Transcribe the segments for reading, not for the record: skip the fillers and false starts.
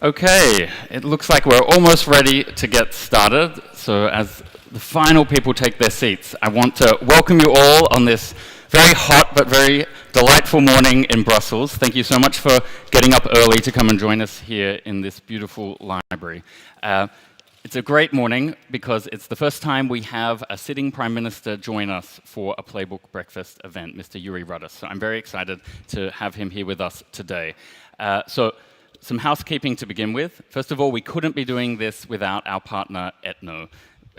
Okay, it looks like we're almost ready to get started. So as the final people take their seats, I want to welcome you all on this very hot but very delightful morning in Brussels. Thank you so much for getting up early to come and join us here in this beautiful library. It's a great morning because it's the first time we have a sitting Prime Minister join us for a Playbook breakfast event, Mr. Jüri Ratas. So I'm very excited to have him here with us today. Some housekeeping to begin with. First of all, we couldn't be doing this without our partner, Etno.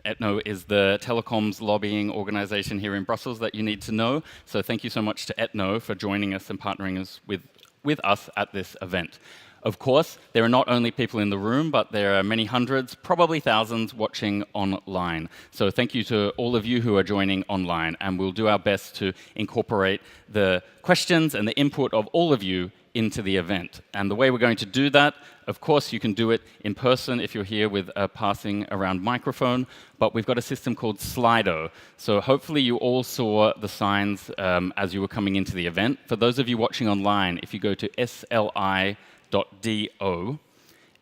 Etno is the telecoms lobbying organization here in Brussels that you need to know. So thank you so much to Etno for joining us and partnering us with us at this event. Of course, there are not only people in the room, but there are many hundreds, probably thousands, watching online. So thank you to all of you who are joining online, and we'll do our best to incorporate the questions and the input of all of you into the event. And the way we're going to do that, of course, you can do it in person if you're here with a passing around microphone, but we've got a system called Slido. So hopefully you all saw the signs as you were coming into the event. For those of you watching online, if you go to sli.do,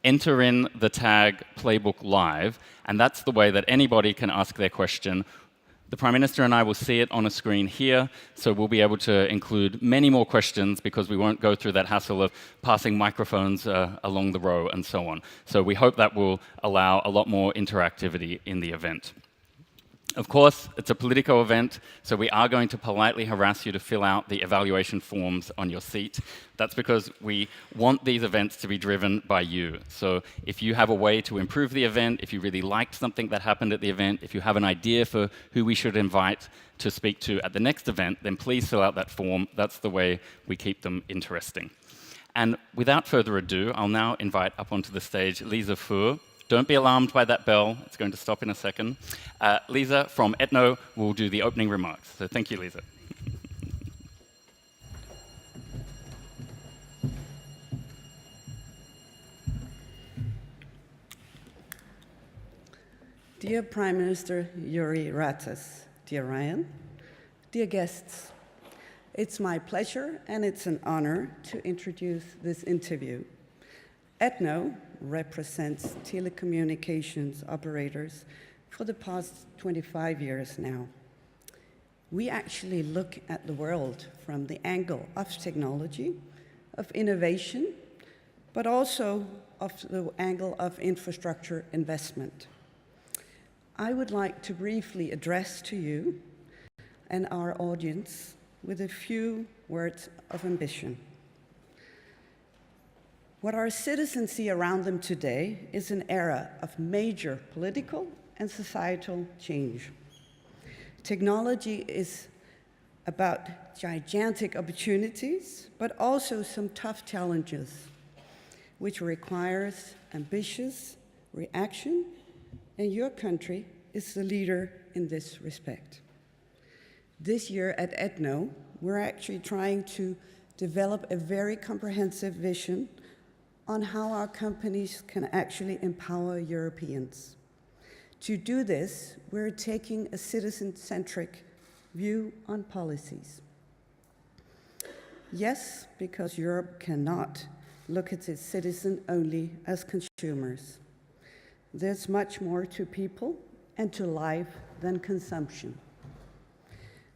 enter in the tag Playbook Live, and that's the way that anybody can ask their question. The Prime Minister and I will see it on a screen here, so we'll be able to include many more questions because we won't go through that hassle of passing microphones along the row and so on. So we hope that will allow a lot more interactivity in the event. Of course, it's a Politico event, so we are going to politely harass you to fill out the evaluation forms on your seat. That's because we want these events to be driven by you. So if you have a way to improve the event, if you really liked something that happened at the event, if you have an idea for who we should invite to speak to at the next event, then please fill out that form. That's the way we keep them interesting. And without further ado, I'll now invite up onto the stage Lisa Fuhr. Don't be alarmed by that bell. It's going to stop in a second. Lisa from Etno will do the opening remarks. So thank you, Lisa. Dear Prime Minister Jüri Ratas, dear Ryan, dear guests, it's my pleasure and it's an honor to introduce this interview. Etno represents telecommunications operators for the past 25 years now. We actually look at the world from the angle of technology, of innovation, but also of the angle of infrastructure investment. I would like to briefly address to you and our audience with a few words of ambition. What our citizens see around them today is an era of major political and societal change. Technology is about gigantic opportunities, but also some tough challenges, which requires ambitious reaction, and your country is the leader in this respect. This year at Etno, we're actually trying to develop a very comprehensive vision on how our companies can actually empower Europeans. To do this, we're taking a citizen-centric view on policies. Yes, because Europe cannot look at its citizens only as consumers. There's much more to people and to life than consumption.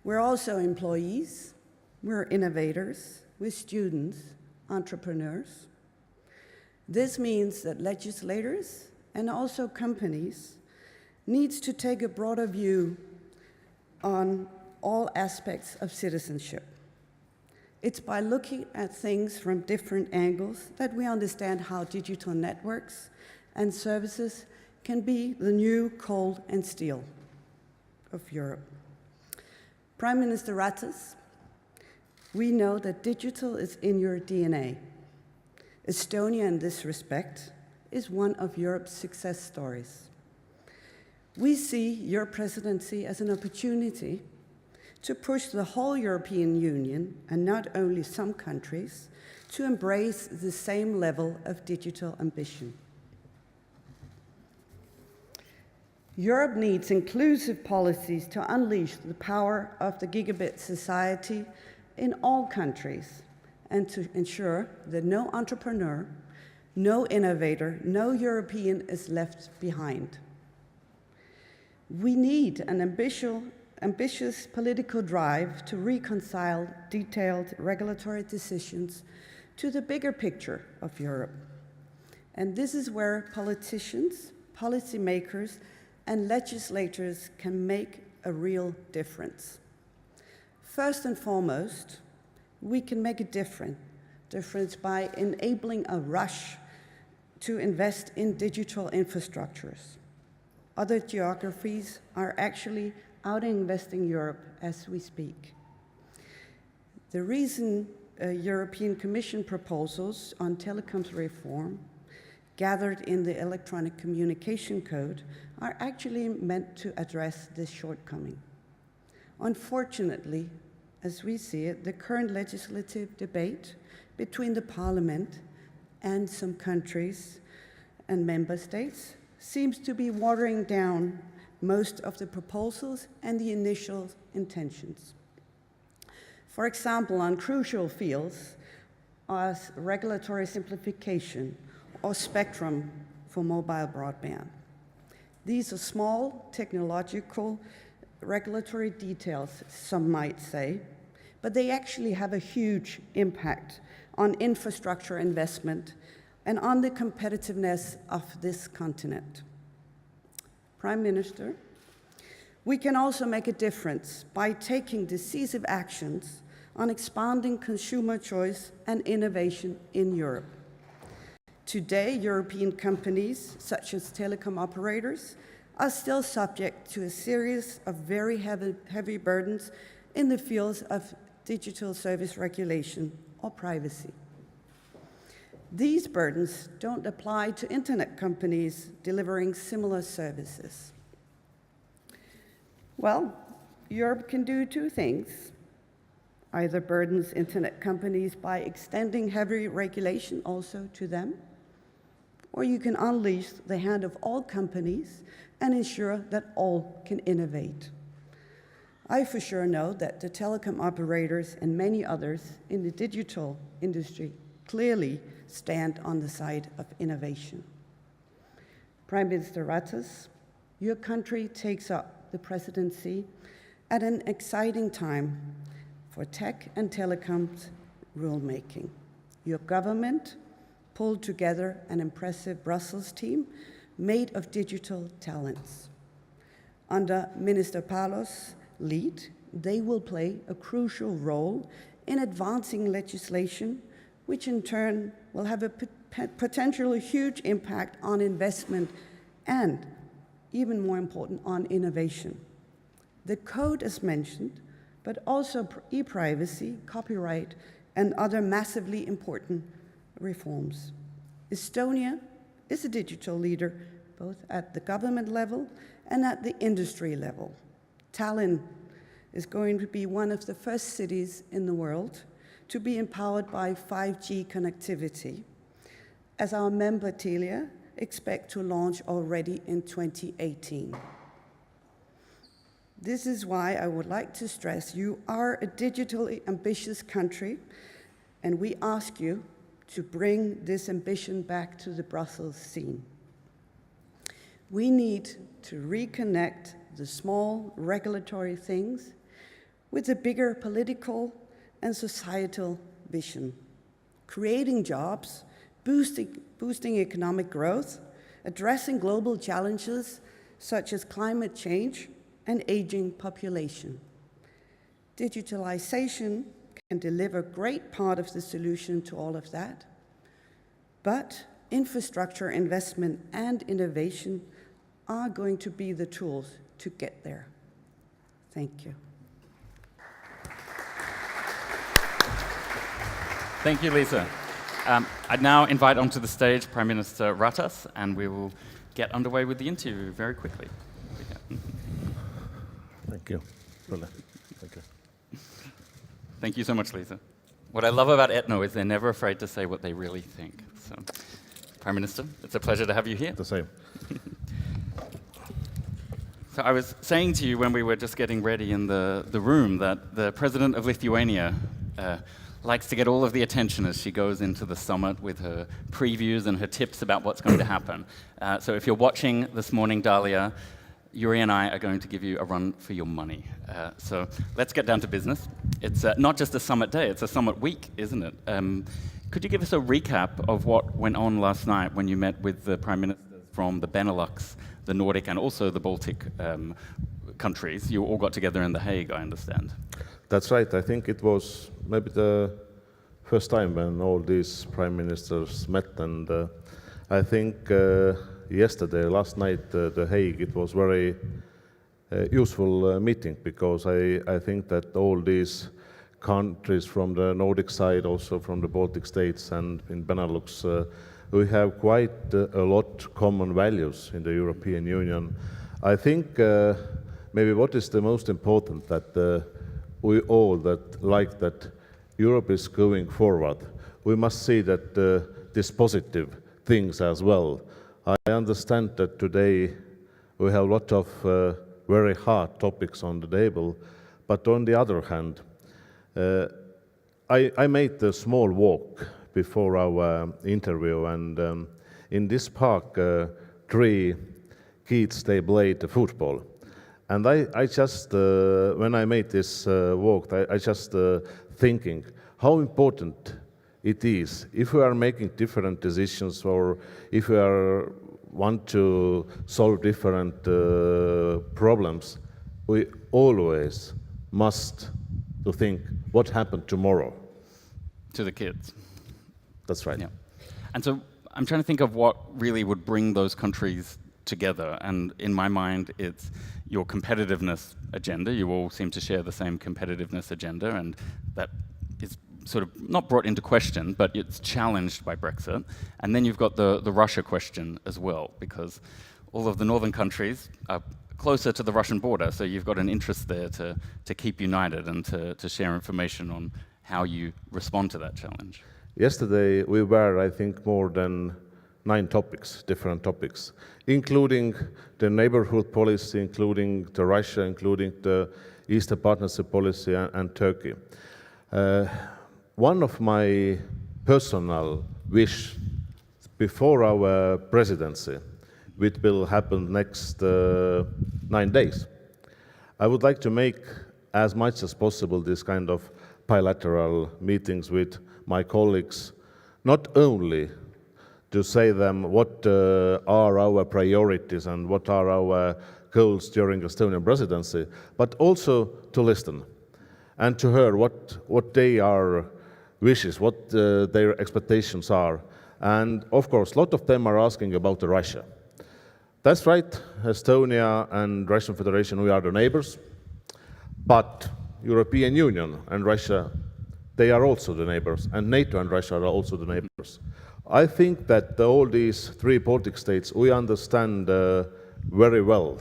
We're also employees, we're innovators, we're students, entrepreneurs. This means that legislators and also companies needs to take a broader view on all aspects of citizenship. It's by looking at things from different angles that we understand how digital networks and services can be the new coal and steel of Europe. Prime Minister Ratas, we know that digital is in your DNA. Estonia, in this respect, is one of Europe's success stories. We see your presidency as an opportunity to push the whole European Union, and not only some countries, to embrace the same level of digital ambition. Europe needs inclusive policies to unleash the power of the gigabit society in all countries, and to ensure that no entrepreneur, No innovator, no European is left behind. We need an ambitious political drive to reconcile detailed regulatory decisions to the bigger picture of Europe. And this is where politicians, policymakers, and legislators can make a real difference. First and foremost, we can make a difference by enabling a rush to invest in digital infrastructures. Other geographies are actually out-investing Europe as we speak. The recent European Commission proposals on telecoms reform, gathered in the Electronic Communication Code, are actually meant to address this shortcoming. Unfortunately, as we see it, the current legislative debate between the Parliament and some countries and member states seems to be watering down most of the proposals and the initial intentions. For example, on crucial fields as regulatory simplification or spectrum for mobile broadband. These are small technological regulatory details, some might say, but they actually have a huge impact on infrastructure investment and on the competitiveness of this continent. Prime Minister, we can also make a difference by taking decisive actions on expanding consumer choice and innovation in Europe. Today, European companies, such as telecom operators, are still subject to a series of very heavy burdens in the fields of digital service regulation or privacy. These burdens don't apply to internet companies delivering similar services. Well, Europe can do two things. Either burdens internet companies by extending heavy regulation also to them, or you can unleash the hand of all companies and ensure that all can innovate. I for sure know that the telecom operators and many others in the digital industry clearly stand on the side of innovation. Prime Minister Ratas, your country takes up the presidency at an exciting time for tech and telecoms rulemaking. Your government pulled together an impressive Brussels team made of digital talents. Under Minister Palos' lead, they will play a crucial role in advancing legislation, which in turn will have a potentially huge impact on investment and, even more important, on innovation. The code is mentioned, but also e-privacy, copyright, and other massively important reforms. Estonia is a digital leader both at the government level and at the industry level. Tallinn is going to be one of the first cities in the world to be empowered by 5G connectivity, as our member Telia expect to launch already in 2018. This is why I would like to stress you are a digitally ambitious country, and we ask you to bring this ambition back to the Brussels scene. We need to reconnect the small regulatory things with a bigger political and societal vision, creating jobs, boosting economic growth, addressing global challenges such as climate change and aging population. Digitalization can deliver a great part of the solution to all of that, but infrastructure investment and innovation are going to be the tools to get there. Thank you. Thank you, Lisa. I'd now invite onto the stage Prime Minister Ratas, and we will get underway with the interview very quickly. Thank you. Thank you. Thank you so much, Lisa. What I love about Etno is they're never afraid to say what they really think. So, Prime Minister, it's a pleasure to have you here. The same. So I was saying to you when we were just getting ready in the room that the President of Lithuania, likes to get all of the attention as she goes into the summit with her previews and her tips about what's going to happen. So if you're watching this morning, Dalia, Jüri and I are going to give you a run for your money. So let's get down to business. It's not just a summit day, it's a summit week, isn't it? Could you give us a recap of what went on last night when you met with the Prime Ministers from the Benelux, the Nordic, and also the Baltic countries? You all got together in The Hague, I understand. That's right. I think it was maybe the first time when all these prime ministers met, and I think yesterday, last night, The Hague, it was very useful meeting, because I think that all these countries from the Nordic side, also from the Baltic states and in Benelux, we have quite a lot common values in the European Union. I think maybe what is the most important, that we all that like that Europe is going forward. We must see that these positive things as well. I understand that today we have a lot of very hard topics on the table, but on the other hand, I made a small walk before our interview, and in this park, 3 kids, they played football. And I just, when I made this walk, I just thinking how important it is if we are making different decisions, or if we want to solve different problems, we always must to think what happened tomorrow. To the kids. That's right. Yeah. And so I'm trying to think of what really would bring those countries together, and in my mind it's your competitiveness agenda. You all seem to share the same competitiveness agenda, and that is sort of not brought into question, but it's challenged by Brexit. And then you've got the Russia question as well, because all of the northern countries are closer to the Russian border, so you've got an interest there to keep united and to share information on how you respond to that challenge. Yesterday we were, I think, more than 9 topics, different topics, including the neighborhood policy, including the Russia, including the Eastern Partnership policy, and Turkey. One of my personal wish before our presidency, which will happen next 9 days, I would like to make as much as possible this kind of bilateral meetings with my colleagues, not only to say them what are our priorities and what are our goals during Estonian presidency, but also to listen and to hear what they are wishes, what their expectations are. And of course, a lot of them are asking about Russia. That's right, Estonia and Russian Federation, we are the neighbors, but European Union and Russia, they are also the neighbors, and NATO and Russia are also the neighbors. I think that all these 3 Baltic states, we understand very well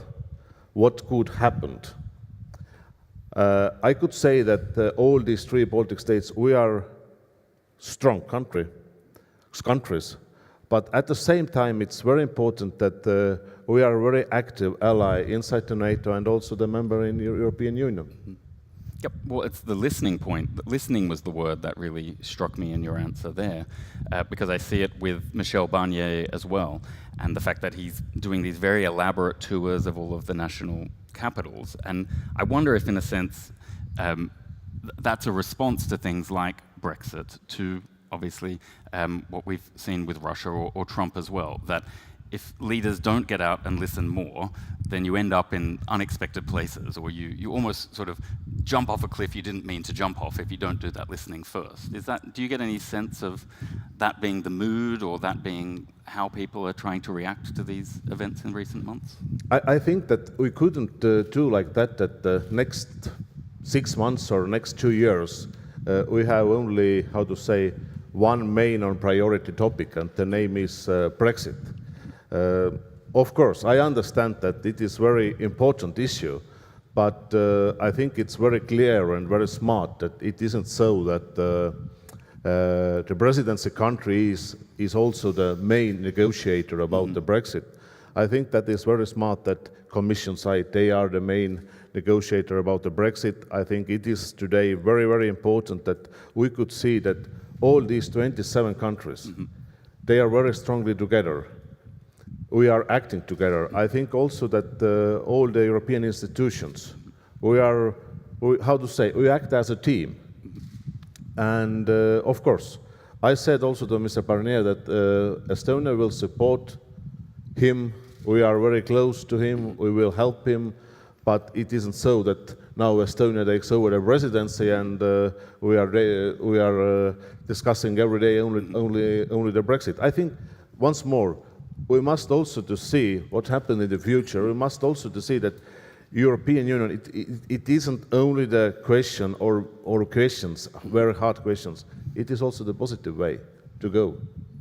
what could happen. I could say that all these 3 Baltic states, we are strong countries, but at the same time it's very important that we are a very active ally inside the NATO and also the member in the European Union. Mm-hmm. Yep, well, it's the listening point. Listening was the word that really struck me in your answer there, because I see it with Michel Barnier as well, and the fact that he's doing these very elaborate tours of all of the national capitals. And I wonder if, in a sense, that's a response to things like Brexit, to obviously what we've seen with Russia or Trump as well, that if leaders don't get out and listen more, then you end up in unexpected places, or you almost sort of jump off a cliff you didn't mean to jump off if you don't do that listening first. Do you get any sense of that being the mood, or that being how people are trying to react to these events in recent months? I think that we couldn't do like that the next 6 months or next 2 years. We have only, how to say, one main or priority topic, and the name is Brexit. Of course, I understand that it is a very important issue, but I think it's very clear and very smart that it isn't so that the presidency country is also the main negotiator about the Brexit. I think that is very smart that Commission side, they are the main negotiator about the Brexit. I think it is today very, very important that we could see that all these 27 countries, they are very strongly together. We are acting together. I think also that all the European institutions, we act as a team. And of course, I said also to Mr. Barnier that Estonia will support him. We are very close to him. We will help him. But it isn't so that now Estonia takes over the presidency and we are discussing every day only the Brexit. I think once more we must also to see what happened in the future. We must also to see that European Union, it isn't only the question or questions, very hard questions. It is also the positive way to go.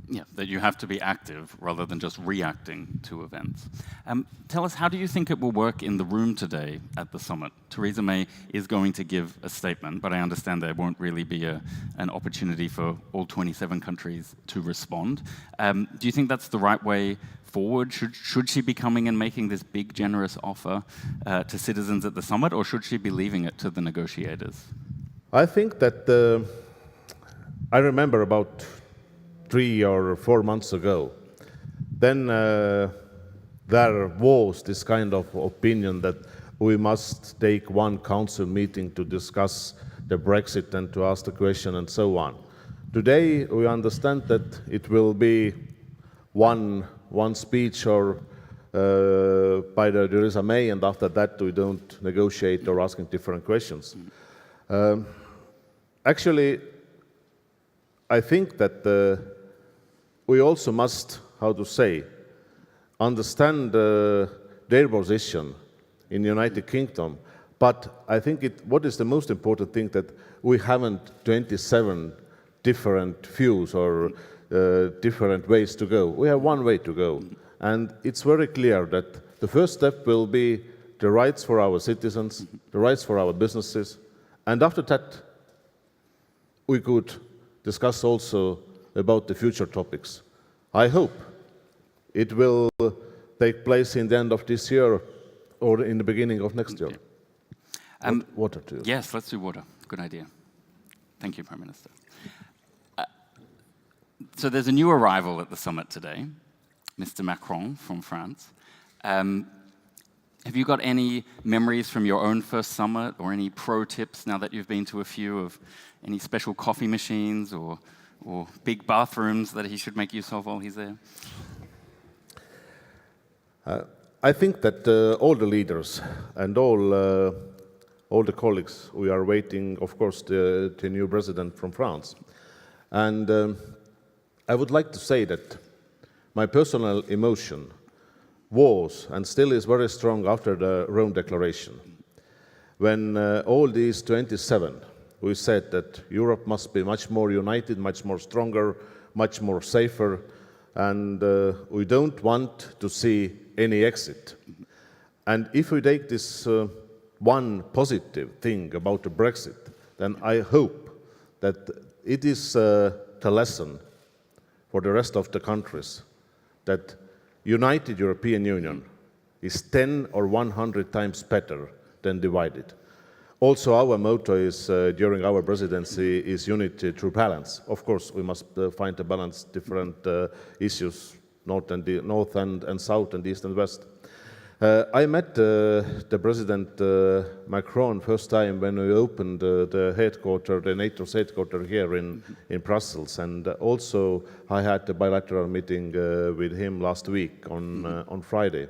Yeah, that you have to be active rather than just reacting to events. Tell us, how do you think it will work in the room today at the summit? Theresa May is going to give a statement, but I understand there won't really be an opportunity for all 27 countries to respond. Do you think that's the right way forward? Should she be coming and making this big, generous offer to citizens at the summit, or should she be leaving it to the negotiators? I think that I remember about 3 or 4 months ago, then there was this kind of opinion that we must take one council meeting to discuss the Brexit and to ask the question and so on. Today we understand that it will be one speech or by the Theresa May, and after that we don't negotiate or asking different questions. Actually, I think that we also must, understand their position in the United Kingdom. But I think what is the most important thing, that we haven't 27 different views or different ways to go. We have one way to go. And it's very clear that the first step will be the rights for our citizens, the rights for our businesses. And after that, we could discuss also about the future topics. I hope it will take place in the end of this year or in the beginning of next year. Water too. Yes, let's do water. Good idea. Thank you, Prime Minister. So there's a new arrival at the summit today, Mr. Macron from France. Have you got any memories from your own first summit, or any pro tips now that you've been to a few, of any special coffee machines or big bathrooms that he should make use of while he's there? I think that all the leaders and all the colleagues, we are waiting, of course, the new president from France. And I would like to say that my personal emotion was and still is very strong after the Rome Declaration, when all these 27, we said that Europe must be much more united, much more stronger, much more safer, and we don't want to see any exit. And if we take this one positive thing about the Brexit, then I hope that it is the lesson for the rest of the countries, that united European Union is 10 or 100 times better than divided. Also, our motto is, during our presidency, is unity through balance. Of course, we must find a balance, different issues, north and south and east and west. I met the President Macron first time when we opened the headquarters, the NATO's headquarters here in Brussels, and also I had a bilateral meeting with him last week on Friday.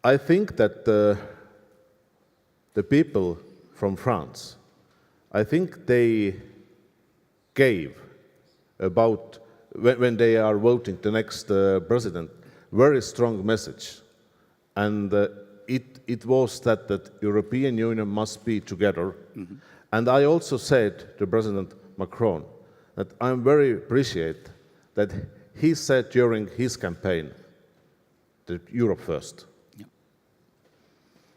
I think that the people from France, I think they gave about, when they are voting the next president, very strong message. And it was that European Union must be together. Mm-hmm. And I also said to President Macron that I'm very appreciate that he said during his campaign that Europe first. Yeah.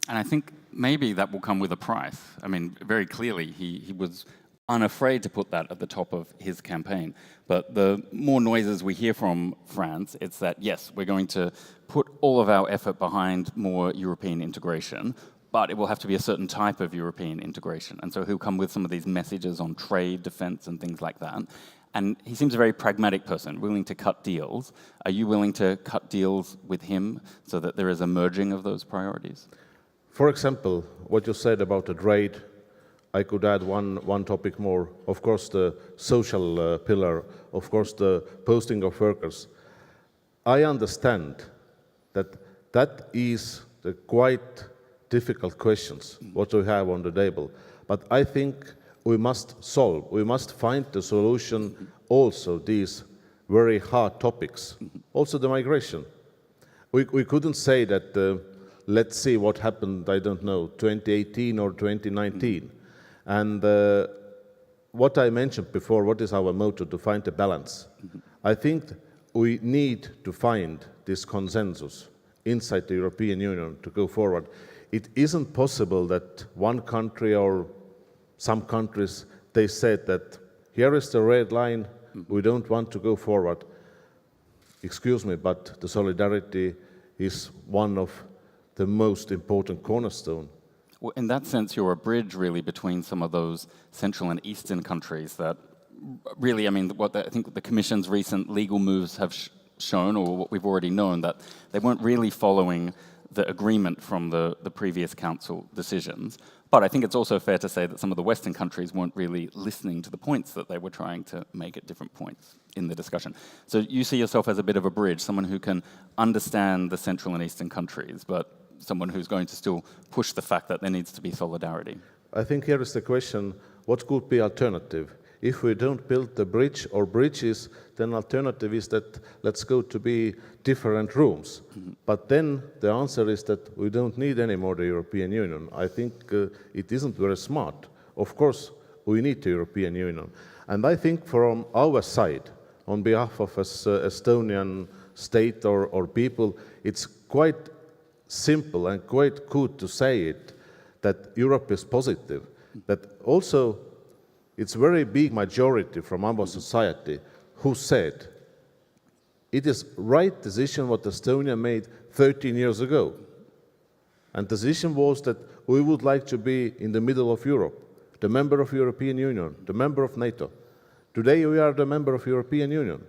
And I think maybe that will come with a price. I mean, very clearly, he was unafraid to put that at the top of his campaign. But the more noises we hear from France, it's that, yes, we're going to put all of our effort behind more European integration, but it will have to be a certain type of European integration. And so he'll come with some of these messages on trade, defense, and things like that. And he seems a very pragmatic person, willing to cut deals. Are you willing to cut deals with him so that there is a merging of those priorities? For example, what you said about the trade, I could add one topic more. Of course, the social pillar, of course, the posting of workers. I understand that is the quite difficult questions, what we have on the table. But I think we must find the solution also these very hard topics, also the migration. We couldn't say that, let's see what happened, I don't know, 2018 or 2019. And what I mentioned before, what is our motto to find a balance? I think we need to find this consensus inside the European Union to go forward. It isn't possible that one country or some countries, they said that here is the red line, we don't want to go forward. Excuse me, but the solidarity is one of the most important cornerstone. Well, in that sense, you're a bridge really between some of those Central and Eastern countries that really, I mean, I think the Commission's recent legal moves have shown, or what we've already known, that they weren't really following the agreement from the previous Council decisions. But I think it's also fair to say that some of the Western countries weren't really listening to the points that they were trying to make at different points in the discussion. So you see yourself as a bit of a bridge, someone who can understand the Central and Eastern countries, but someone who's going to still push the fact that there needs to be solidarity. I think here is the question, what could be alternative? If we don't build the bridge or bridges, then alternative is that let's go to be different rooms. But then the answer is that we don't need anymore the European Union. I think it isn't very smart. Of course, we need the European Union. And I think from our side, on behalf of Estonian state or people, it's quite simple and quite good to say it, that Europe is positive, that also it's very big majority from our society who said it is right decision what Estonia made 13 years ago. And the decision was that we would like to be in the middle of Europe, the member of European Union, the member of NATO. Today we are the member of European Union,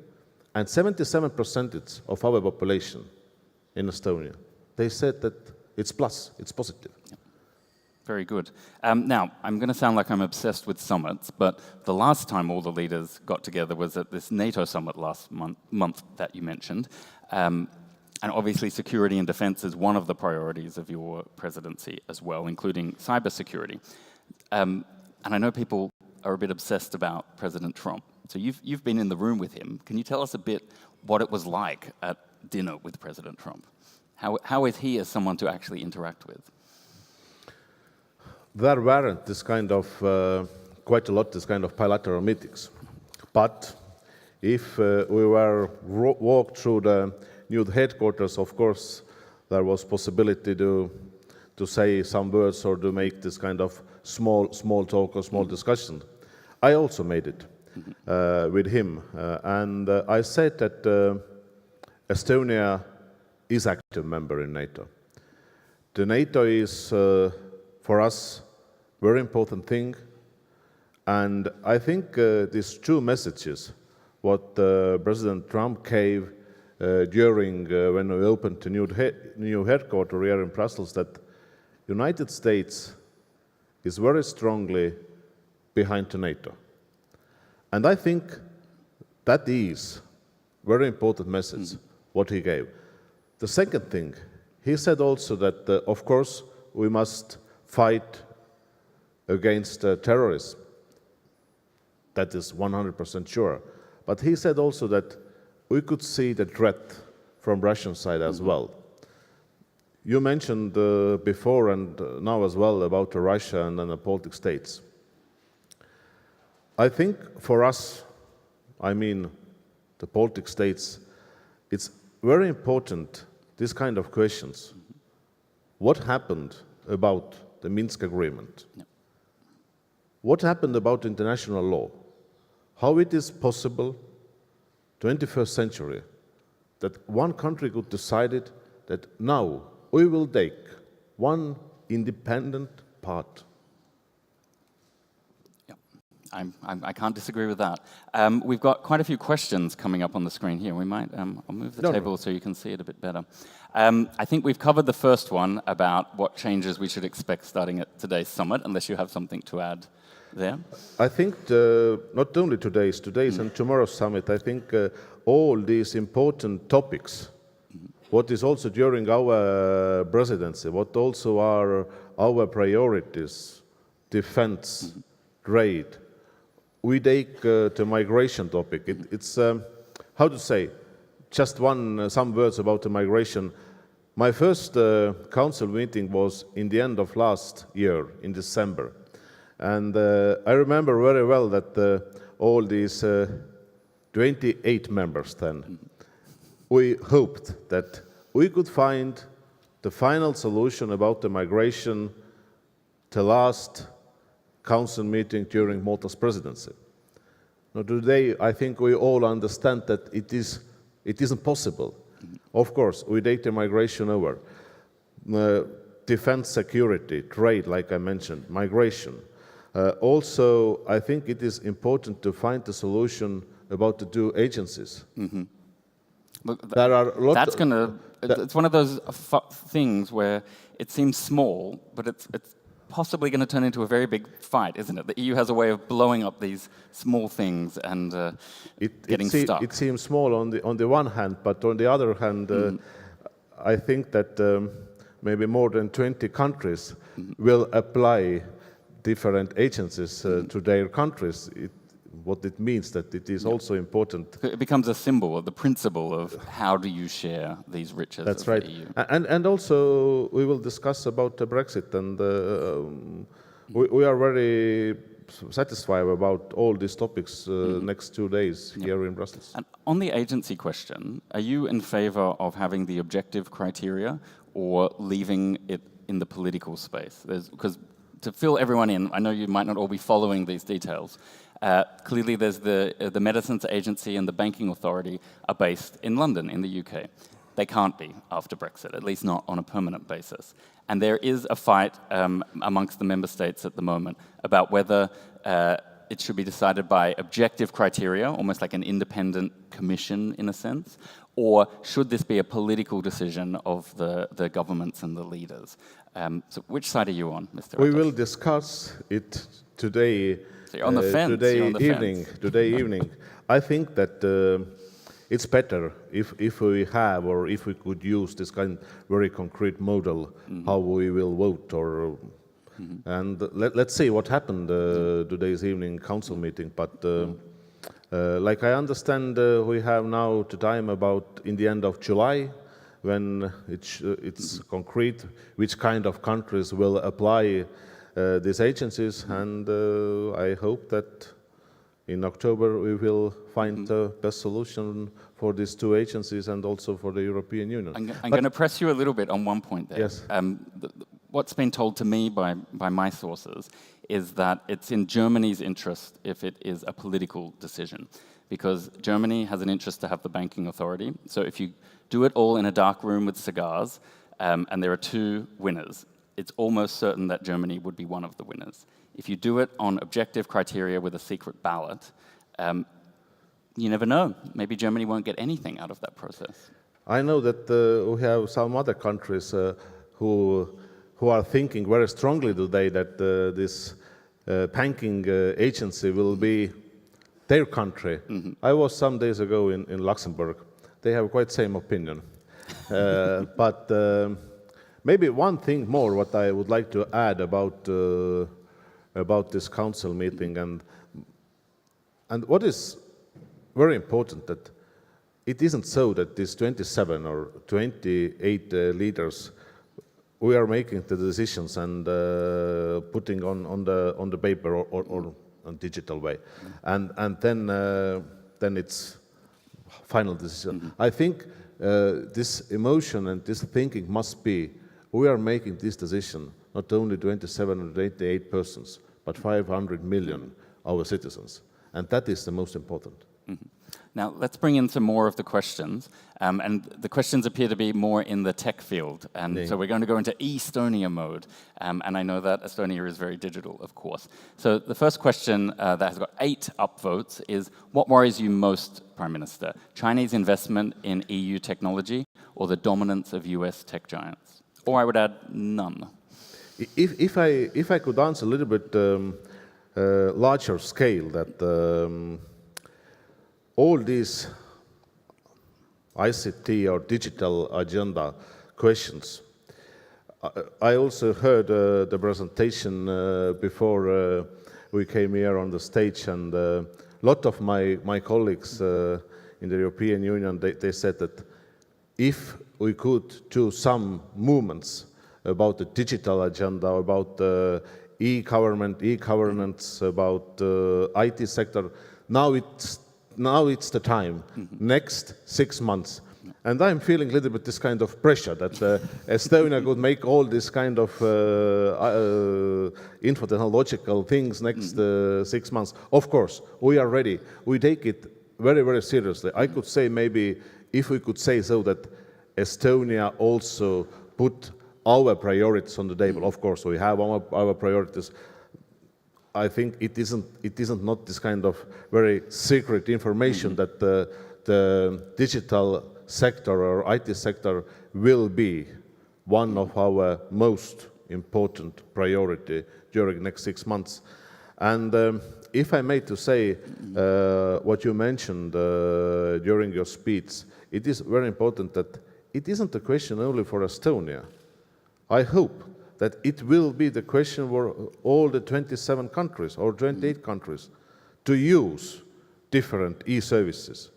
and 77% of our population in Estonia, they said that it's plus, it's positive. Very good. Now, I'm going to sound like I'm obsessed with summits, but the last time all the leaders got together was at this NATO summit last month that you mentioned. And obviously security and defense is one of the priorities of your presidency as well, including cybersecurity. And I know people are a bit obsessed about President Trump. So you've been in the room with him. Can you tell us a bit what it was like at dinner with President Trump? How is he as someone to actually interact with? There weren't this kind of, quite a lot, this kind of bilateral meetings. But if we were walked through the new headquarters, of course, there was possibility to say some words or to make this kind of small talk or small discussion. I also made it with him. And I said that Estonia is active member in NATO. The NATO is, for us, very important thing. And I think these two messages, what President Trump gave during when we opened the new headquarters here in Brussels, that United States is very strongly behind the NATO. And I think that is very important message, what he gave. The second thing, he said also that, of course, we must fight against terrorism. That is 100% sure. But he said also that we could see the threat from Russian side as well. You mentioned before and now as well about Russia and the Baltic states. I think for us, I mean the Baltic states, it's very important, this kind of questions. What happened about the Minsk agreement? Yeah. What happened about international law? How it is possible, 21st century, that one country could decide that now we will take one independent part. I can't disagree with that. We've got quite a few questions coming up on the screen here. We might, I'll move the table so you can see it a bit better. I think we've covered the first one about what changes we should expect starting at today's summit, unless you have something to add there. I think not only today's and tomorrow's summit, I think all these important topics, what is also during our presidency, what also are our priorities, defense, trade, we take the migration topic. It's, how to say, just some words about the migration. My first council meeting was in the end of last year, in December. And I remember very well that all these 28 members then, we hoped that we could find the final solution about the migration the last council meeting during Malta's presidency. Now today, I think we all understand that it isn't possible. Of course, we take the migration over. Defense, security, trade, like I mentioned, migration. Also, I think it is important to find a solution about the two agencies. Look, there are a lot it's one of those things where it seems small, but it's possibly going to turn into a very big fight, isn't it? The EU has a way of blowing up these small things and getting stuck. It seems small on the one hand, but on the other hand, I think that maybe more than 20 countries will apply different agencies to their countries. What it means that it is also important. It becomes a symbol of the principle of how do you share these riches. That's right. The EU. And also we will discuss about the Brexit, and we are very satisfied about all these topics next 2 days here in Brussels. And on the agency question, are you in favor of having the objective criteria or leaving it in the political space? Because to fill everyone in, I know you might not all be following these details. Clearly, there's the Medicines Agency and the Banking Authority are based in London, in the UK. They can't be after Brexit, at least not on a permanent basis. And there is a fight amongst the member states at the moment about whether it should be decided by objective criteria, almost like an independent commission in a sense, or should this be a political decision of the governments and the leaders? So which side are you on, Mr. Ratas? We will discuss it today. So you're on the fence. Today evening. I think that it's better if we have or if we could use this kind of very concrete model how we will vote or and let's see what happened today's evening council meeting. But like I understand, we have now the time about in the end of July when it's concrete which kind of countries will apply these agencies, and I hope that in October we will find the best solution for these two agencies and also for the European Union. I'm going to press you a little bit on one point there. Yes. What's been told to me by my sources is that it's in Germany's interest if it is a political decision, because Germany has an interest to have the banking authority. So if you do it all in a dark room with cigars, and there are two winners, it's almost certain that Germany would be one of the winners. If you do it on objective criteria with a secret ballot, you never know. Maybe Germany won't get anything out of that process. I know that we have some other countries who are thinking very strongly today that this banking agency will be their country. I was some days ago in Luxembourg. They have quite same opinion. But maybe one thing more what I would like to add about this council meeting and what is very important that it isn't so that these 27 or 28 leaders we are making the decisions and putting on the paper or on digital way, and then it's final decision. I think this emotion and this thinking must be we are making this decision not only 27 or 88 persons, but 500 million our citizens, and that is the most important. Now, let's bring in some more of the questions. And the questions appear to be more in the tech field. And so we're going to go into Estonia mode. And I know that Estonia is very digital, of course. So the first question that has got 8 upvotes is, what worries you most, Prime Minister? Chinese investment in EU technology or the dominance of US tech giants? Or I would add, none. If I could answer a little bit larger scale, that all these ICT or digital agenda questions, I also heard the presentation before we came here on the stage, and a lot of my colleagues in the European Union, they said that if we could do some movements about the digital agenda, about e-government, e-governance, about IT sector, now it's the time, next 6 months. And I'm feeling a little bit this kind of pressure that Estonia could make all this kind of infotechnological things next 6 months. Of course, we are ready. We take it very, very seriously. I could say maybe, if we could say so, that Estonia also put our priorities on the table. Of course, we have our priorities. I think it isn't not this kind of very secret information that the digital sector or IT sector will be one of our most important priority during the next 6 months. And if I may to say what you mentioned during your speech, it is very important that it isn't a question only for Estonia. I hope that it will be the question for all the 27 countries or 28 countries to use different e-services.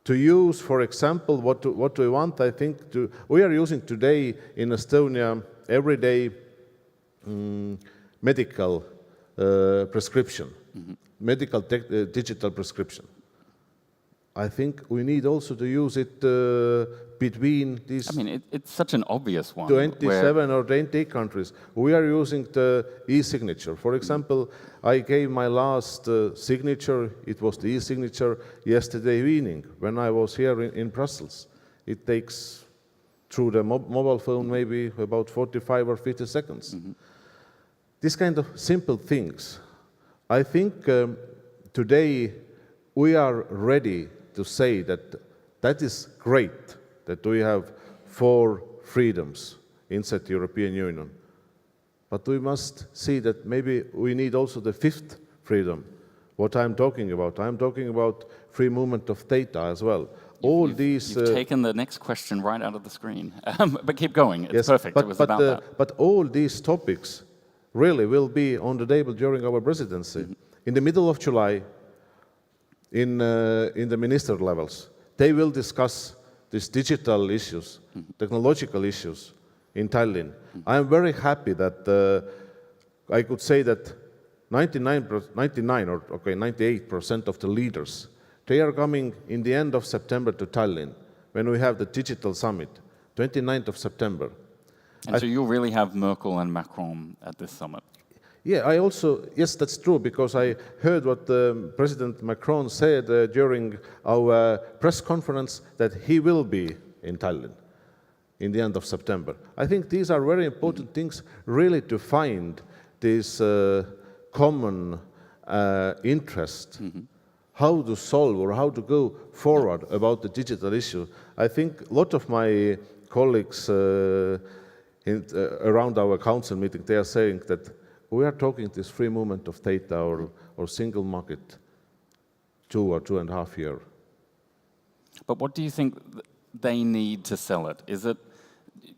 To use, for example, what we want, I think, we are using today in Estonia everyday medical prescription, medical digital prescription. I think we need also to use it between these. I mean, it's such an obvious one. 27 or 28 countries. We are using the e-signature. For example, I gave my last signature, it was the e-signature yesterday evening when I was here in Brussels. It takes, through the mobile phone, maybe about 45 or 50 seconds. These kind of simple things. I think today we are ready to say that that is great that we have 4 freedoms inside the European Union. But we must see that maybe we need also the 5th freedom. What I'm talking about free movement of data as well. You've taken the next question right out of the screen. But keep going, it's perfect, it was about that. But all these topics really will be on the table during our presidency. In the middle of July, in the minister levels, they will discuss these digital issues, technological issues in Tallinn. I am very happy that I could say that 98% of the leaders, they are coming in the end of September to Tallinn when we have the digital summit, 29th of September. And so you'll really have Merkel and Macron at this summit? Yeah, yes, that's true, because I heard what President Macron said during our press conference, that he will be in Tallinn in the end of September. I think these are very important things, really, to find this common interest, how to solve or how to go forward about the digital issue. I think a lot of my colleagues around our council meeting, they are saying that we are talking this free movement of data or single market 2 or 2.5 years. But what do you think they need to sell it? Is it,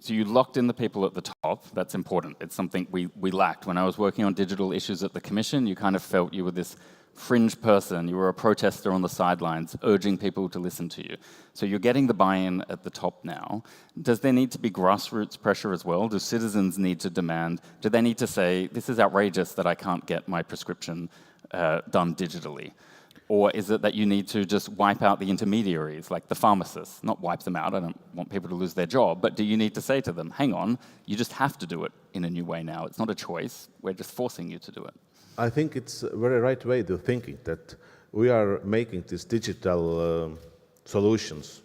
so you locked in the people at the top, that's important. It's something we lacked. When I was working on digital issues at the Commission, you kind of felt you were this fringe person, you were a protester on the sidelines, urging people to listen to you. So you're getting the buy-in at the top now. Does there need to be grassroots pressure as well? Do citizens need to demand, do they need to say, this is outrageous that I can't get my prescription done digitally? Or is it that you need to just wipe out the intermediaries, like the pharmacists? Not wipe them out, I don't want people to lose their job, but do you need to say to them, hang on, you just have to do it in a new way now. It's not a choice, we're just forcing you to do it. I think it's a very right way to thinking, that we are making these digital solutions,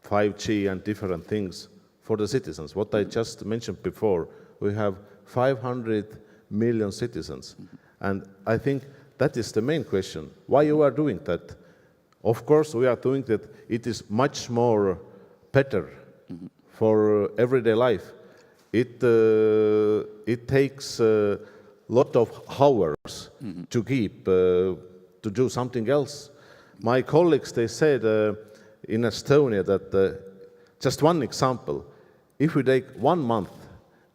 5G and different things for the citizens. What I just mentioned before, we have 500 million citizens. And I think that is the main question, why you are doing that. Of course, we are doing that. It is much more better for everyday life. It takes a lot of hours to keep, to do something else. My colleagues, they said in Estonia that, just one example, if we take 1 month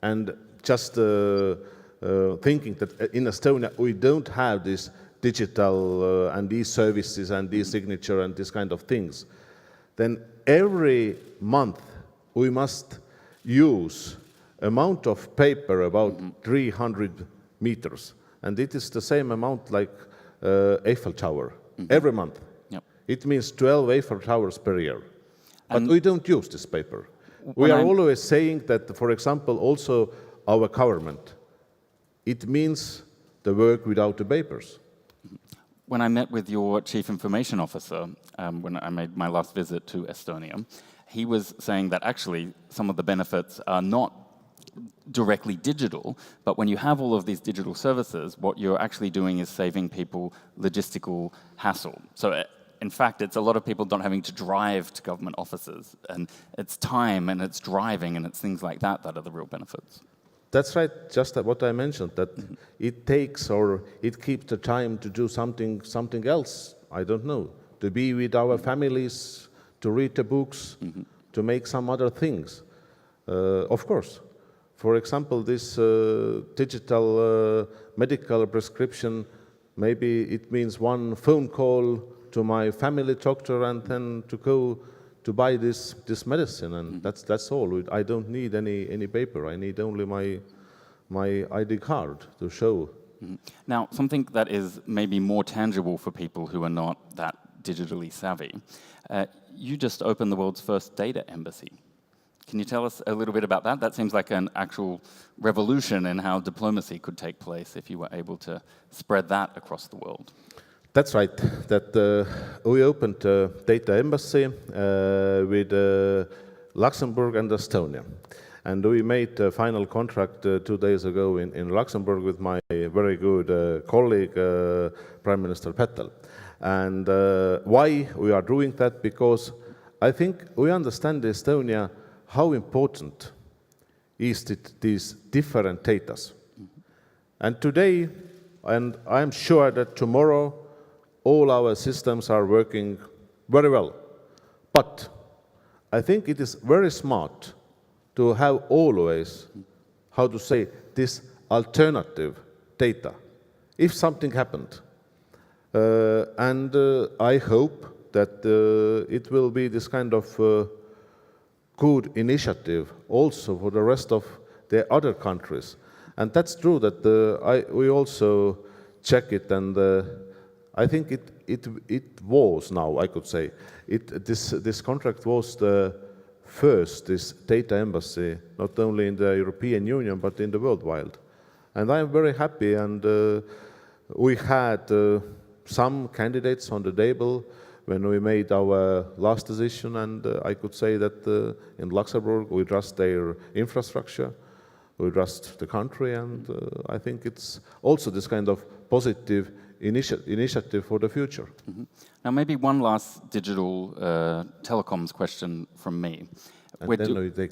and just thinking that in Estonia we don't have this digital and these services and e-signature and this kind of things, then every month we must use amount of paper about 300 meters. And it is the same amount like Eiffel Tower every month. Yep. It means 12 Eiffel Towers per year. And but we don't use this paper. We are always saying that, for example, also our government, it means the work without the papers. When I met with your chief information officer, when I made my last visit to Estonia, he was saying that actually some of the benefits are not directly digital, but when you have all of these digital services, what you're actually doing is saving people logistical hassle. So in fact, it's a lot of people not having to drive to government offices, and it's time and it's driving and it's things like that that are the real benefits. That's right, just what I mentioned, that it takes or it keeps the time to do something else, I don't know, to be with our families, to read the books, to make some other things. Of course. For example, this digital medical prescription, maybe it means one phone call to my family doctor and then to go to buy this medicine, and that's all. I don't need any paper. I need only my ID card to show. Now, something that is maybe more tangible for people who are not that digitally savvy. You just opened the world's first data embassy. Can you tell us a little bit about that? That seems like an actual revolution in how diplomacy could take place if you were able to spread that across the world. That's right. That we opened a data embassy with Luxembourg and Estonia. And we made a final contract 2 days ago in Luxembourg with my very good colleague, Prime Minister Petel. And why we are doing that? Because I think we understand Estonia how important is these different data. And today, and I'm sure that tomorrow, all our systems are working very well. But I think it is very smart to have always, how to say, this alternative data, if something happened. And I hope that it will be this kind of good initiative also for the rest of the other countries. And that's true that we also check it, and I think it was now, I could say, this contract was the first, this data embassy, not only in the European Union, but in the worldwide. And I'm very happy, and we had some candidates on the table when we made our last decision, and I could say that in Luxembourg we trust their infrastructure, we trust the country, and I think it's also this kind of positive initiative for the future. Now maybe one last digital telecoms question from me. And then we take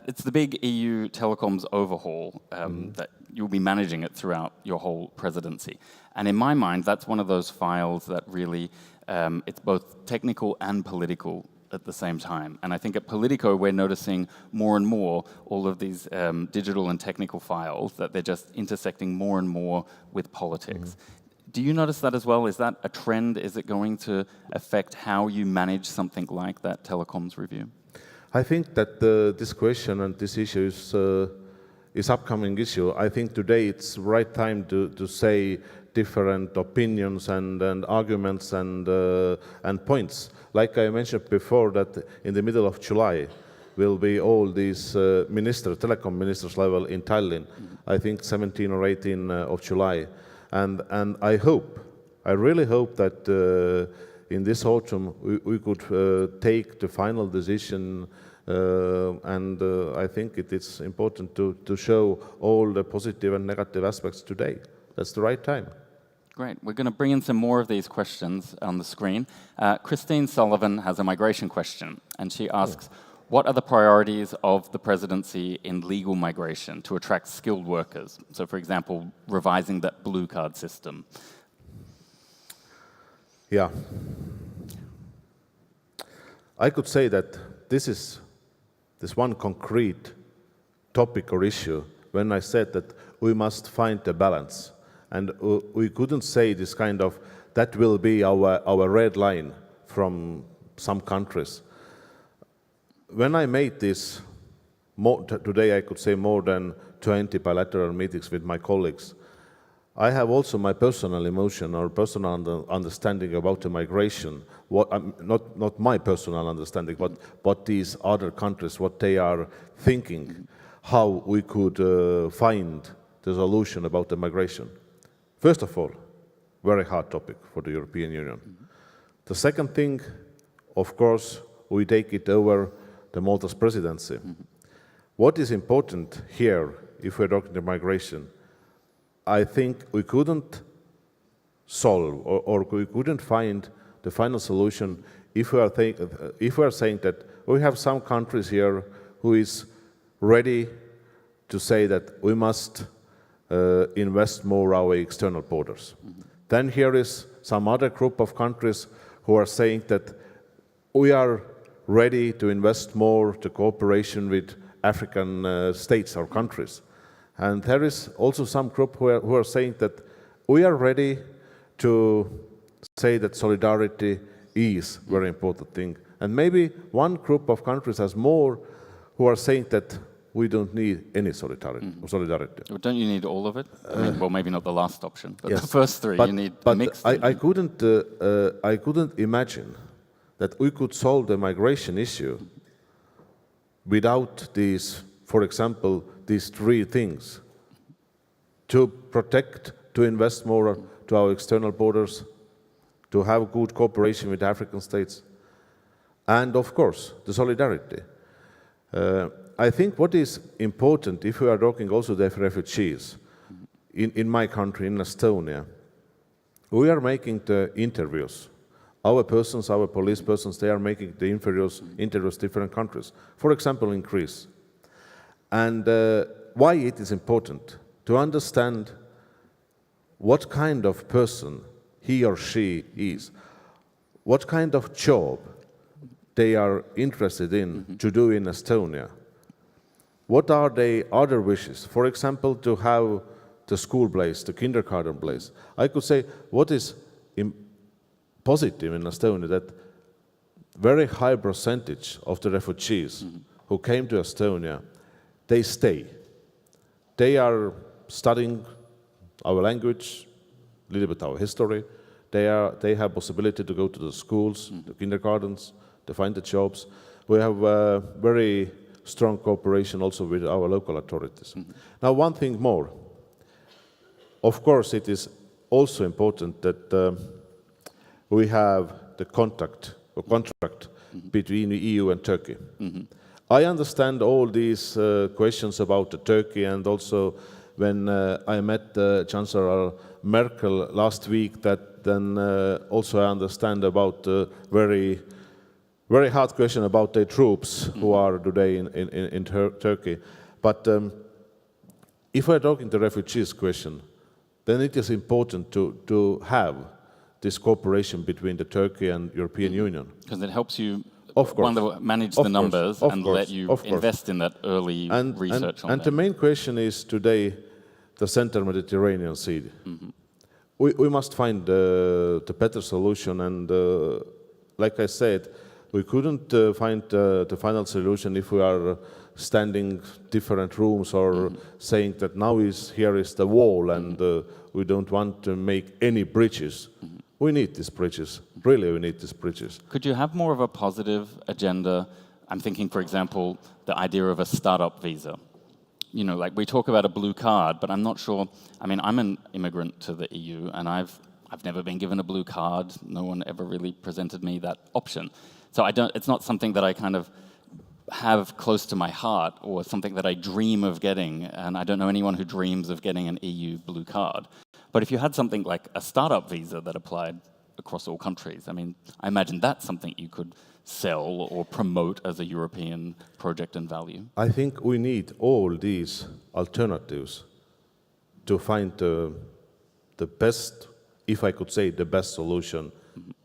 it's the big EU telecoms overhaul that you'll be managing it throughout your whole presidency. And in my mind, that's one of those files that really, it's both technical and political at the same time. And I think at Politico, we're noticing more and more all of these digital and technical files, that they're just intersecting more and more with politics. Do you notice that as well? Is that a trend? Is it going to affect how you manage something like that telecoms review? I think that this question and this issue is upcoming issue. I think today it's right time to say different opinions and arguments and points. Like I mentioned before, that in the middle of July will be all these telecom ministers level in Tallinn. I think 17 or 18 of July. And I hope I really hope that in this autumn we could take the final decision, and I think it is important to show all the positive and negative aspects today. That's the right time. Great. We're going to bring in some more of these questions on the screen. Christine Sullivan has a migration question, and she asks, what are the priorities of the presidency in legal migration to attract skilled workers? So, for example, revising that blue card system. Yeah. I could say that this is this one concrete topic or issue when I said that we must find a balance. And we couldn't say this kind of, that will be our red line from some countries. When I made this, today I could say more than 20 bilateral meetings with my colleagues, I have also my personal emotion or personal understanding about the migration. Not my personal understanding, but what these other countries, what they are thinking, how we could find the solution about the migration. First of all, very hard topic for the European Union. The second thing, of course, we take it over the Malta's presidency. What is important here, if we're talking about migration, I think we couldn't solve or we couldn't find the final solution if we are saying that we have some countries here who is ready to say that we must invest more our external borders. Then here is some other group of countries who are saying that we are ready to invest more to cooperation with African states or countries. And there is also some group who are saying that we are ready to say that solidarity is a very important thing. And maybe one group of countries has more who are saying that we don't need any solidarity. Well, don't you need all of it? I mean, well, maybe not the last option, but yes, the first three, you need a mix. I couldn't imagine that we could solve the migration issue without these, for example, these three things: to protect, to invest more to our external borders, to have good cooperation with African states, and of course, the solidarity. I think what is important, if we are talking also the refugees, in my country, in Estonia, we are making the interviews. Our persons, our police persons, they are making the interviews different countries. For example, in Greece. And why it is important to understand what kind of person he or she is, what kind of job they are interested in to do in Estonia. What are their other wishes? For example, to have the school place, the kindergarten place. I could say what is positive in Estonia, that very high percentage of the refugees who came to Estonia, they stay. They are studying our language, a little bit our history. They have possibility to go to the schools, the kindergartens, to find the jobs. We have very strong cooperation also with our local authorities. Now, one thing more. Of course, it is also important that we have the contract between the EU and Turkey. I understand all these questions about Turkey, and also when I met Chancellor Merkel last week, that then also I understand about very hard question about the troops who are today in Turkey. But if we're talking the refugees question, then it is important to have this cooperation between the Turkey and European Union. Because it helps you of course, manage the numbers and let you invest in that early research on that. And the main question is today the Central Mediterranean Sea. We must find the better solution, and like I said, we couldn't find the final solution if we are standing different rooms or saying that now here is the wall and we don't want to make any bridges. We need these bridges. Really, we need these bridges. Could you have more of a positive agenda? I'm thinking, for example, the idea of a startup visa. You know, like we talk about a blue card, but I'm not sure. I mean, I'm an immigrant to the EU, and I've I've never been given a blue card. No one ever really presented me that option. So it's not something that I kind of have close to my heart or something that I dream of getting. And I don't know anyone who dreams of getting an EU blue card. But if you had something like a startup visa that applied across all countries, I mean, I imagine that's something you could sell or promote as a European project and value. I think we need all these alternatives to find the best, if I could say, the best solution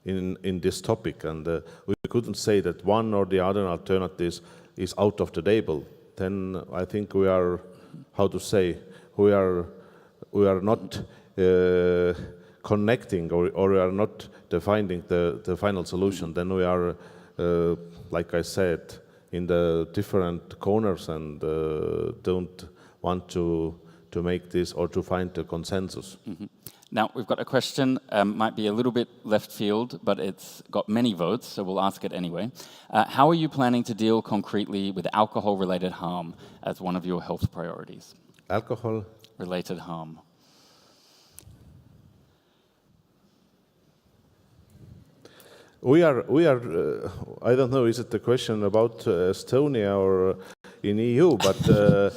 in this topic. And we couldn't say that one or the other alternatives is out of the table. Then I think we are, how to say, we are not connecting or we are not defining the final solution. Then we are, like I said, in the different corners and don't want to make this or to find a consensus. Now, we've got a question, might be a little bit left field, but it's got many votes, so we'll ask it anyway. How are you planning to deal concretely with alcohol-related harm as one of your health priorities? Alcohol-related harm. We are. I don't know, is it the question about Estonia or in EU, but...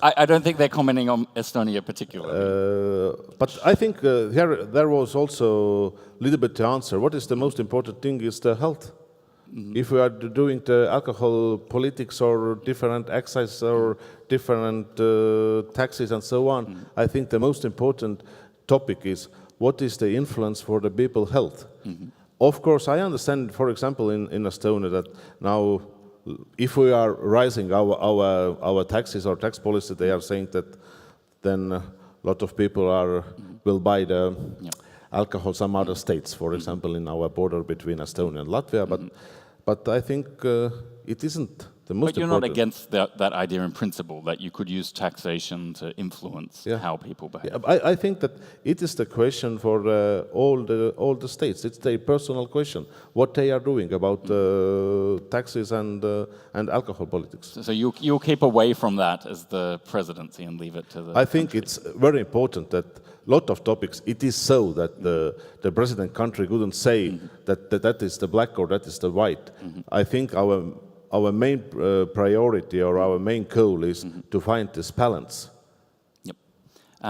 I don't think they're commenting on Estonia particularly. But I think there was also a little bit the answer. What is the most important thing is the health. If we are doing the alcohol politics or different excise or different taxes and so on, I think the most important topic is what is the influence for the people's health. Of course, I understand, for example, in Estonia that now if we are raising our taxes or tax policy, they are saying that then a lot of people will buy the alcohol some other states, for example, in our border between Estonia and Latvia. But I think it isn't the most important. But you're not against that idea in principle, that you could use taxation to influence how people behave? Yeah, I think that it is the question for all the states. It's their personal question, what they are doing about taxes and alcohol politics. So you'll keep away from that as the presidency and leave it to the I think it's very important that a lot of topics, it is so that the president country couldn't say that is the black or that is the white. I think our main priority or our main goal is to find this balance. Yep.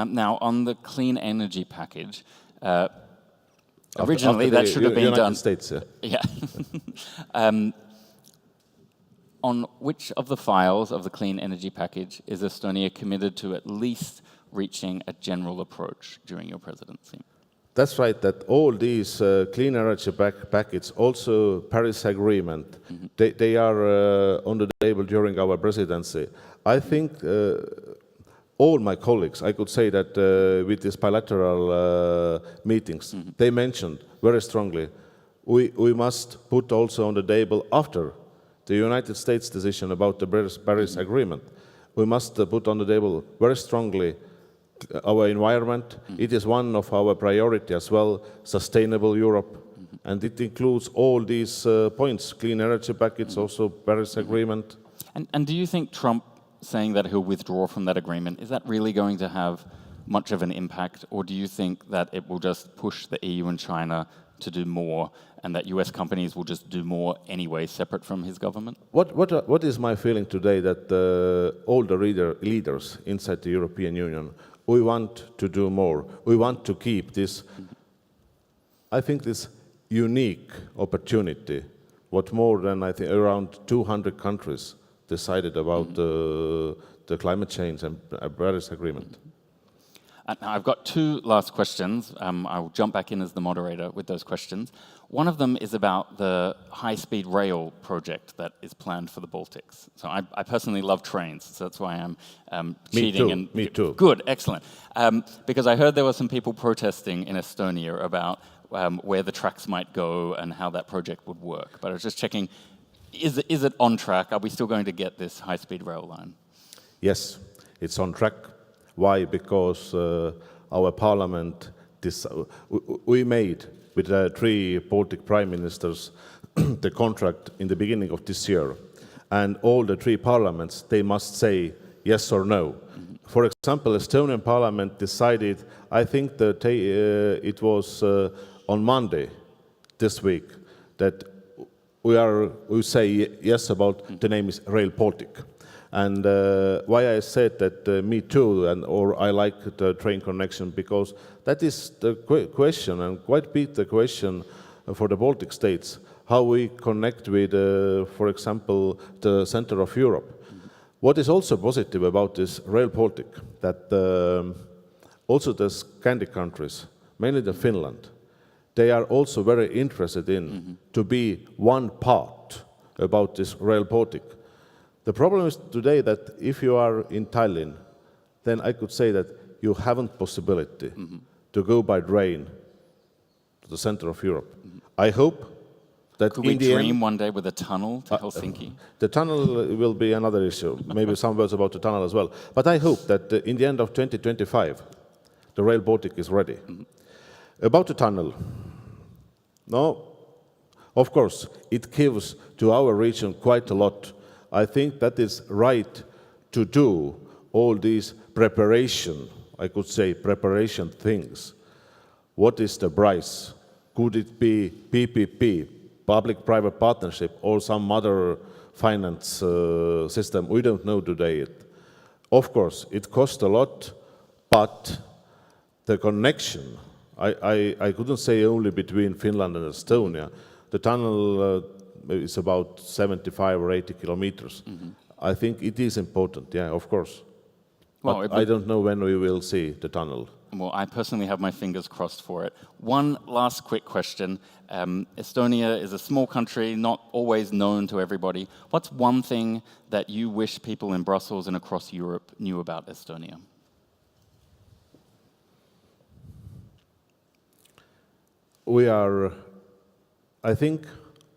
Now, on the clean energy package, originally that should have been done. United States, yeah. On which of the files of the clean energy package is Estonia committed to at least reaching a general approach during your presidency? That's right, that all these clean energy packets, also Paris Agreement, they are on the table during our presidency. I think all my colleagues, I could say that with these bilateral meetings, they mentioned very strongly, we must put also on the table after the United States decision about the Paris Agreement, we must put on the table very strongly our environment. It is one of our priority as well, sustainable Europe, and it includes all these points, clean energy package, also Paris Agreement. And do you think Trump saying that he'll withdraw from that agreement, is that really going to have much of an impact, or do you think that it will just push the EU and China to do more, and that US companies will just do more anyway, separate from his government? What is my feeling today that all the leaders inside the European Union, we want to do more. We want to keep this, I think, this unique opportunity, what more than, I think, around 200 countries decided about the climate change and Paris Agreement. Now, I've got two last questions. I'll jump back in as the moderator with those questions. One of them is about the high-speed rail project that is planned for the Baltics. So I personally love trains, so that's why I'm cheating. Me too. Good, excellent. Because I heard there were some people protesting in Estonia about where the tracks might go and how that project would work. But I was just checking, is it on track? Are we still going to get this high-speed rail line? Yes, it's on track. Why? Because our parliament, we made with the 3 Baltic prime ministers the contract in the beginning of this year. And all the 3 parliaments, they must say yes or no For example, Estonian Parliament decided, I think that it was on Monday this week, that we say yes about the name is Rail Baltic. And why I said that me too, or I like the train connection, because that is the question, and quite big the question for the Baltic states, how we connect with, for example, the center of Europe. What is also positive about this Rail Baltic, that also the Scandi countries, mainly the Finland, they are also very interested in to be one part about this Rail Baltic. The problem is today that if you are in Tallinn, then I could say that you haven't possibility to go by train to the center of Europe. I hope that could we dream one day with a tunnel to Helsinki? The tunnel will be another issue. Maybe some words about the tunnel as well. But I hope that in the end of 2025, the Rail Baltic is ready. About the tunnel, no, of course, it gives to our region quite a lot. I think that is right to do all these preparation, I could say preparation things. What is the price? Could it be PPP, public-private partnership, or some other finance system? We don't know today. Of course, it costs a lot, but the connection, I couldn't say only between Finland and Estonia. The tunnel is about 75 or 80 kilometers. I think it is important, yeah, of course. Well, but I don't know when we will see the tunnel. Well, I personally have my fingers crossed for it. One last quick question. Estonia is a small country, not always known to everybody. What's one thing that you wish people in Brussels and across Europe knew about Estonia? We are, I think,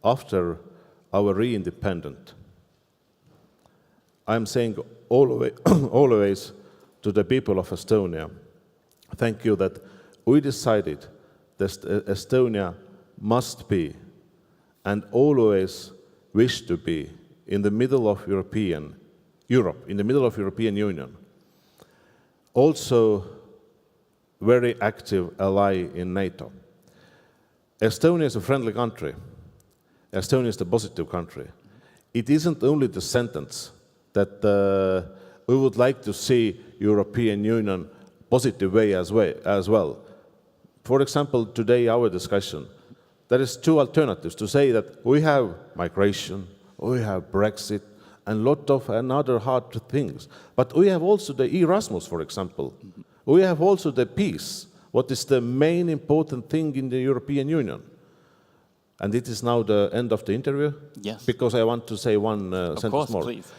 after our re-independent, I'm saying always to the people of Estonia, thank you that we decided that Estonia must be and always wish to be in the middle of Europe, in the middle of European Union. Also, very active ally in NATO. Estonia is a friendly country. Estonia is a positive country. It isn't only the sentence that we would like to see European Union positive way as well. For example, today our discussion, there is two alternatives to say that we have migration, we have Brexit, and a lot of another hard things. But we have also the Erasmus, for example. We have also the peace, what is the main important thing in the European Union. And it is now the end of the interview? Yes. Because I want to say one sentence more. Of course, please.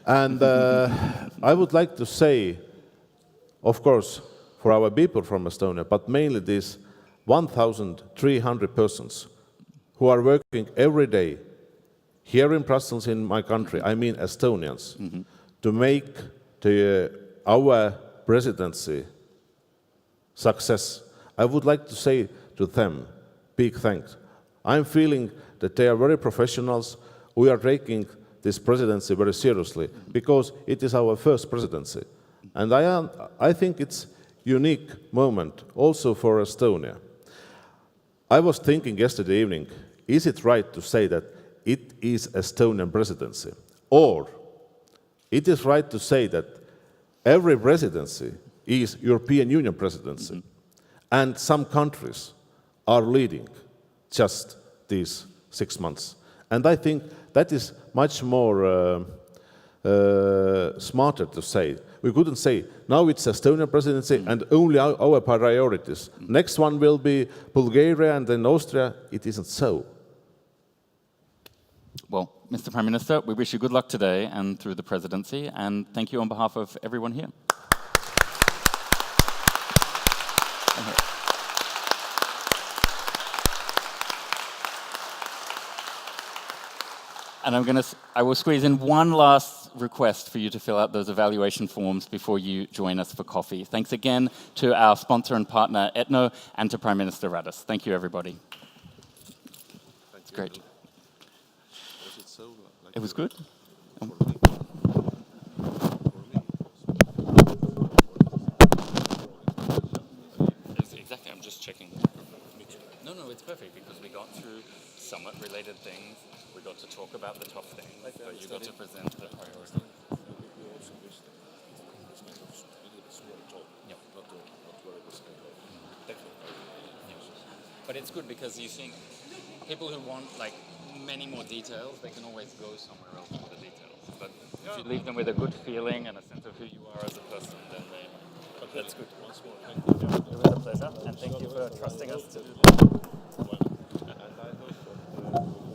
And I would like to say, of course, for our people from Estonia, but mainly these 1,300 persons who are working every day here in Brussels, in my country, I mean Estonians, to make our presidency success. I would like to say to them, big thanks. I'm feeling that they are very professionals. We are taking this presidency very seriously because it is our first presidency. And I think it's unique moment also for Estonia. I was thinking yesterday evening, is it right to say that it is Estonian presidency? Or it is right to say that every presidency is European Union presidency, and some countries are leading just these 6 months. And I think that is much more smarter to say. We couldn't say, now it's Estonian presidency and only our priorities. Next one will be Bulgaria and then Austria. It isn't so. Well, Mr. Prime Minister, we wish you good luck today and through the presidency, and thank you on behalf of everyone here. And I will squeeze in one last request for you to fill out those evaluation forms before you join us for coffee. Thanks again to our sponsor and partner, Etno, and to Prime Minister Ratas. Thank you, everybody. It's great. It was good? No, it's perfect because we got through somewhat related things. We got to talk about the tough things, but you got to present the priorities. We also wish that this kind of a little bit small talk, Yep. not very this kind of technical. But it's good because you think people who want like many more details, they can always go somewhere else for the details. But if you leave them with a good feeling and a sense of who you are as a person, then that's good. Once more, thank you. It was a pleasure, and thank you for trusting us to do this. And I hope that